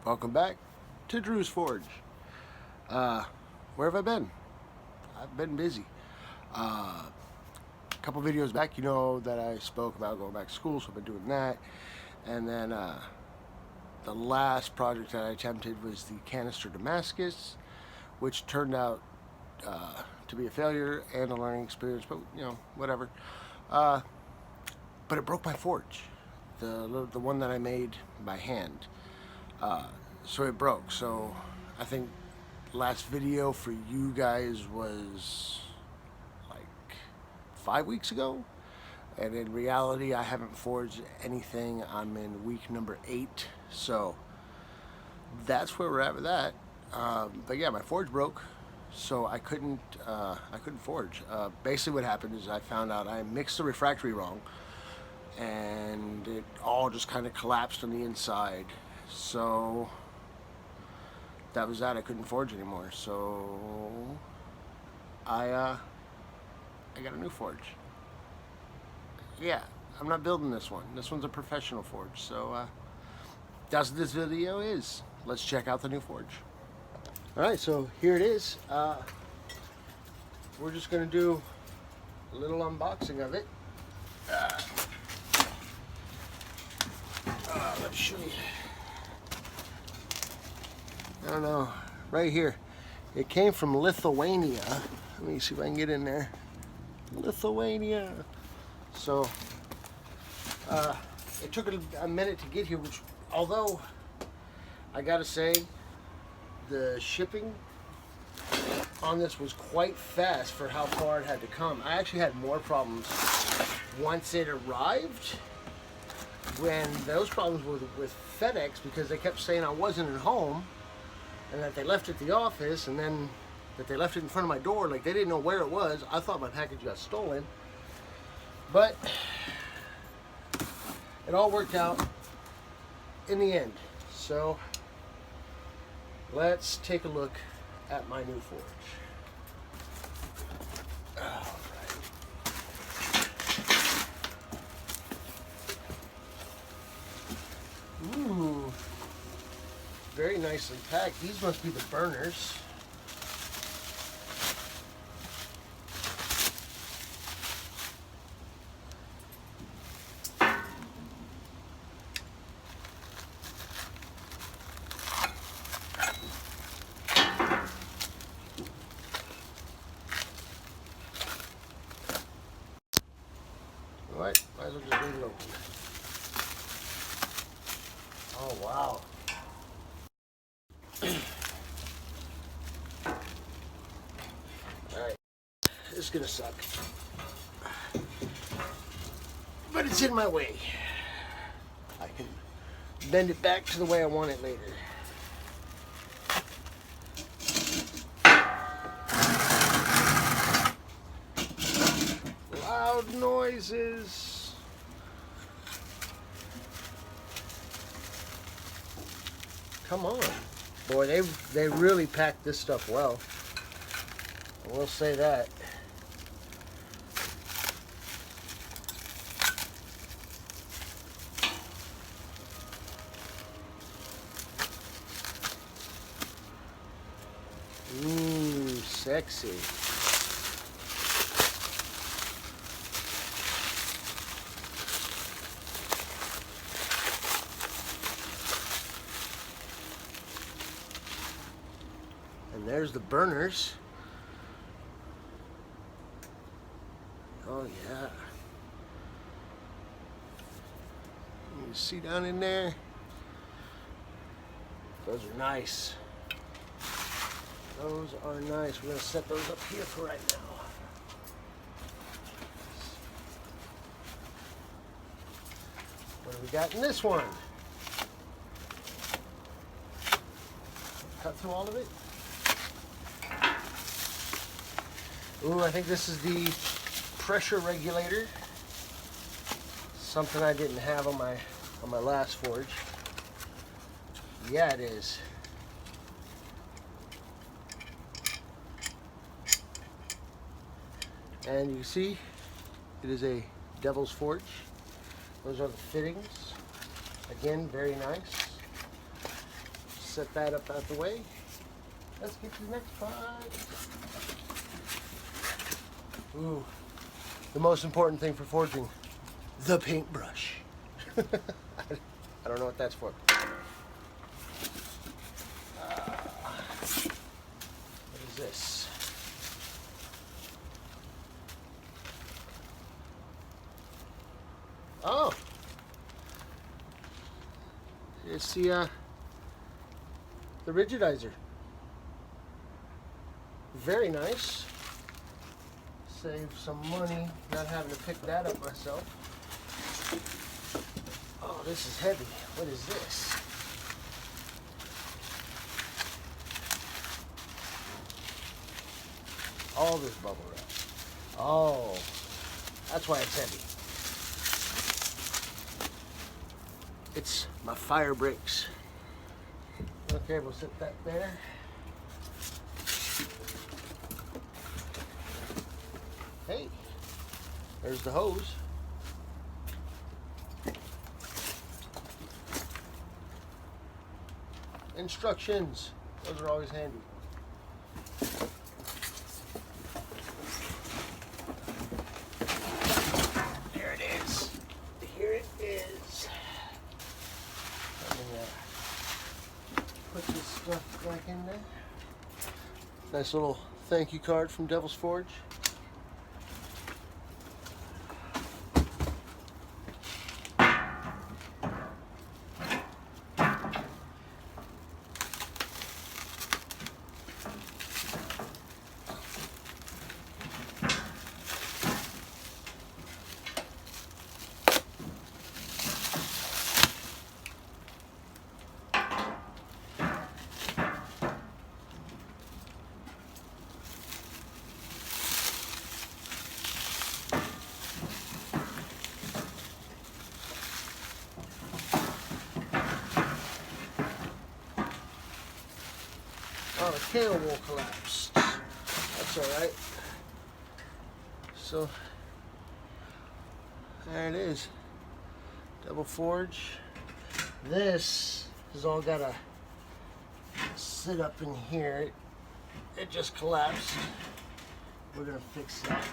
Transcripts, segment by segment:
Welcome back to Drew's Forge. Where have I been? I've been busy. A couple videos back, you know that I spoke about going back to school, so I've been doing that. And then the last project that I attempted was the Canister Damascus, which turned out to be a failure and a learning experience, but you know, whatever. But it broke my forge, the one that I made by hand. So it broke. So I think last video for you guys was like 5 weeks ago, and in reality I haven't forged anything. I'm in week number 8, so that's where we're at with that. But yeah, my forge broke, so I couldn't forge. Basically what happened is I found out I mixed the refractory wrong, and it all just kind of collapsed on the inside. So that was that. I couldn't forge anymore. So I got a new forge. Yeah, I'm not building this one. This one's a professional forge. So that's what this video is. Let's check out the new forge. All right, so here it is. We're just gonna do a little unboxing of it. Let me show you. I don't know, right here. It came from Lithuania. Let me see if I can get in there. Lithuania. So, it took a minute to get here, which, although I gotta say, the shipping on this was quite fast for how far it had to come. I actually had more problems once it arrived, when those problems were with FedEx, because they kept saying I wasn't at home, and that they left it at the office, and then that they left it in front of my door. Like, they didn't know where it was. I thought my package got stolen. But it all worked out in the end. So let's take a look at my new forge. Ooh, very nicely packed. These must be the burners. All right, might as well just leave it open. Oh, wow. Alright, this is gonna suck. But it's in my way. I can bend it back to the way I want it later. Loud noises. Come on. Boy, they really packed this stuff well. I will say that. Sexy. And there's the burners. Oh yeah. You see down in there? Those are nice. Those are nice. We're gonna set those up here for right now. What do we got in this one? Cut through all of it. Ooh, I think this is the pressure regulator. Something I didn't have on my last forge. Yeah, it is. And you see, it is a Devil's Forge. Those are the fittings. Again, very nice. set that up out the way. Let's get to the next part. Ooh, the most important thing for forging, the paintbrush. I don't know what that's for. What is this? Oh, it's the rigidizer. Very nice. Save some money not having to pick that up myself. Oh, this is heavy. What is this? All this bubble wrap. Oh, that's why it's heavy. It's my fire brakes. Okay, we'll set that there. Hey, there's the hose. Instructions. Those are always handy. There it is. Here it is. Let me put this stuff back in there. Nice little thank you card from Devil's Forge. Oh, the tail wall collapsed. That's alright. So, there it is. Devil Forge. This has all got to sit up in here. It just collapsed. We're going to fix that.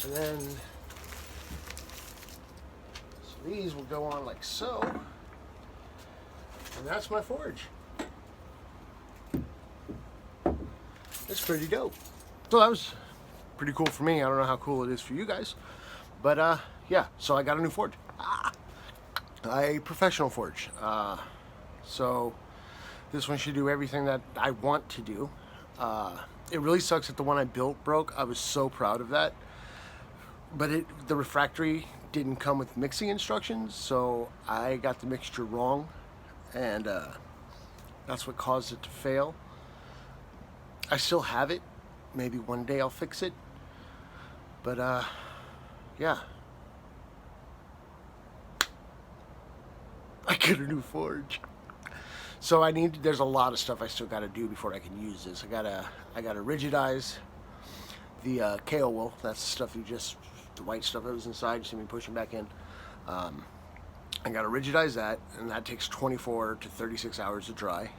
And then, so these will go on like so, and that's my forge. It's pretty dope. So that was pretty cool for me. I don't know how cool it is for you guys, but yeah, so I got a new forge. A professional forge. So this one should do everything that I want to do. It really sucks that the one I built broke. I was so proud of that. But the refractory didn't come with mixing instructions, so I got the mixture wrong, and that's what caused it to fail. I still have it. Maybe one day I'll fix it. But yeah. I get a new forge. So there's a lot of stuff I still gotta do before I can use this. I gotta rigidize the KO wool. That's the stuff the white stuff that was inside, you see me pushing back in. I gotta rigidize that, and that takes 24 to 36 hours to dry.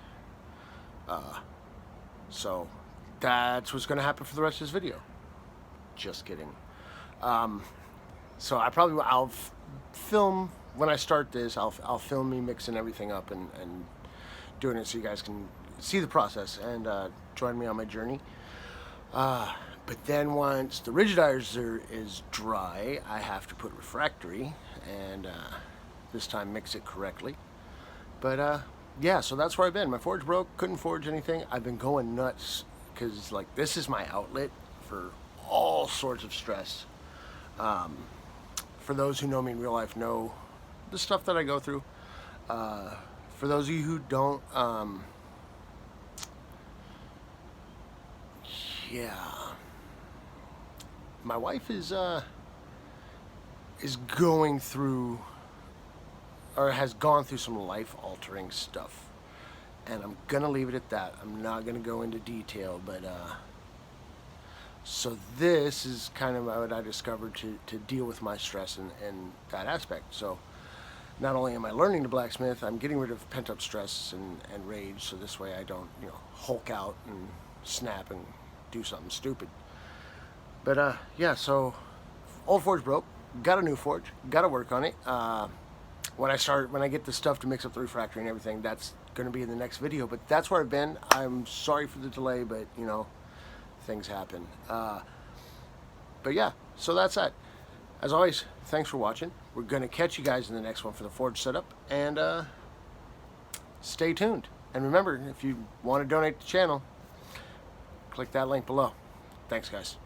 So that's what's gonna happen for the rest of this video. Just kidding. So I'll film, when I start this, I'll film me mixing everything up and doing it so you guys can see the process and join me on my journey. But then once the rigidizer is dry, I have to put refractory and this time mix it correctly. But yeah, so that's where I've been. My forge broke, couldn't forge anything. I've been going nuts because like this is my outlet for all sorts of stress. For those who know me in real life know the stuff that I go through. For those of you who don't, yeah. My wife is going through, or has gone through some life-altering stuff, And I'm gonna leave it at that. I'm not gonna go into detail, but so this is kind of what I discovered to deal with my stress and that aspect. So not only am I learning to blacksmith, I'm getting rid of pent up stress and rage, so this way I don't, hulk out and snap and do something stupid. But yeah, so old forge broke, got a new forge, got to work on it. When I get the stuff to mix up the refractory and everything, that's going to be in the next video. But that's where I've been. I'm sorry for the delay, but things happen. But yeah, so that's that. As always, thanks for watching. We're going to catch you guys in the next one for the forge setup, and stay tuned. And remember, if you want to donate to the channel, click that link below. Thanks, guys.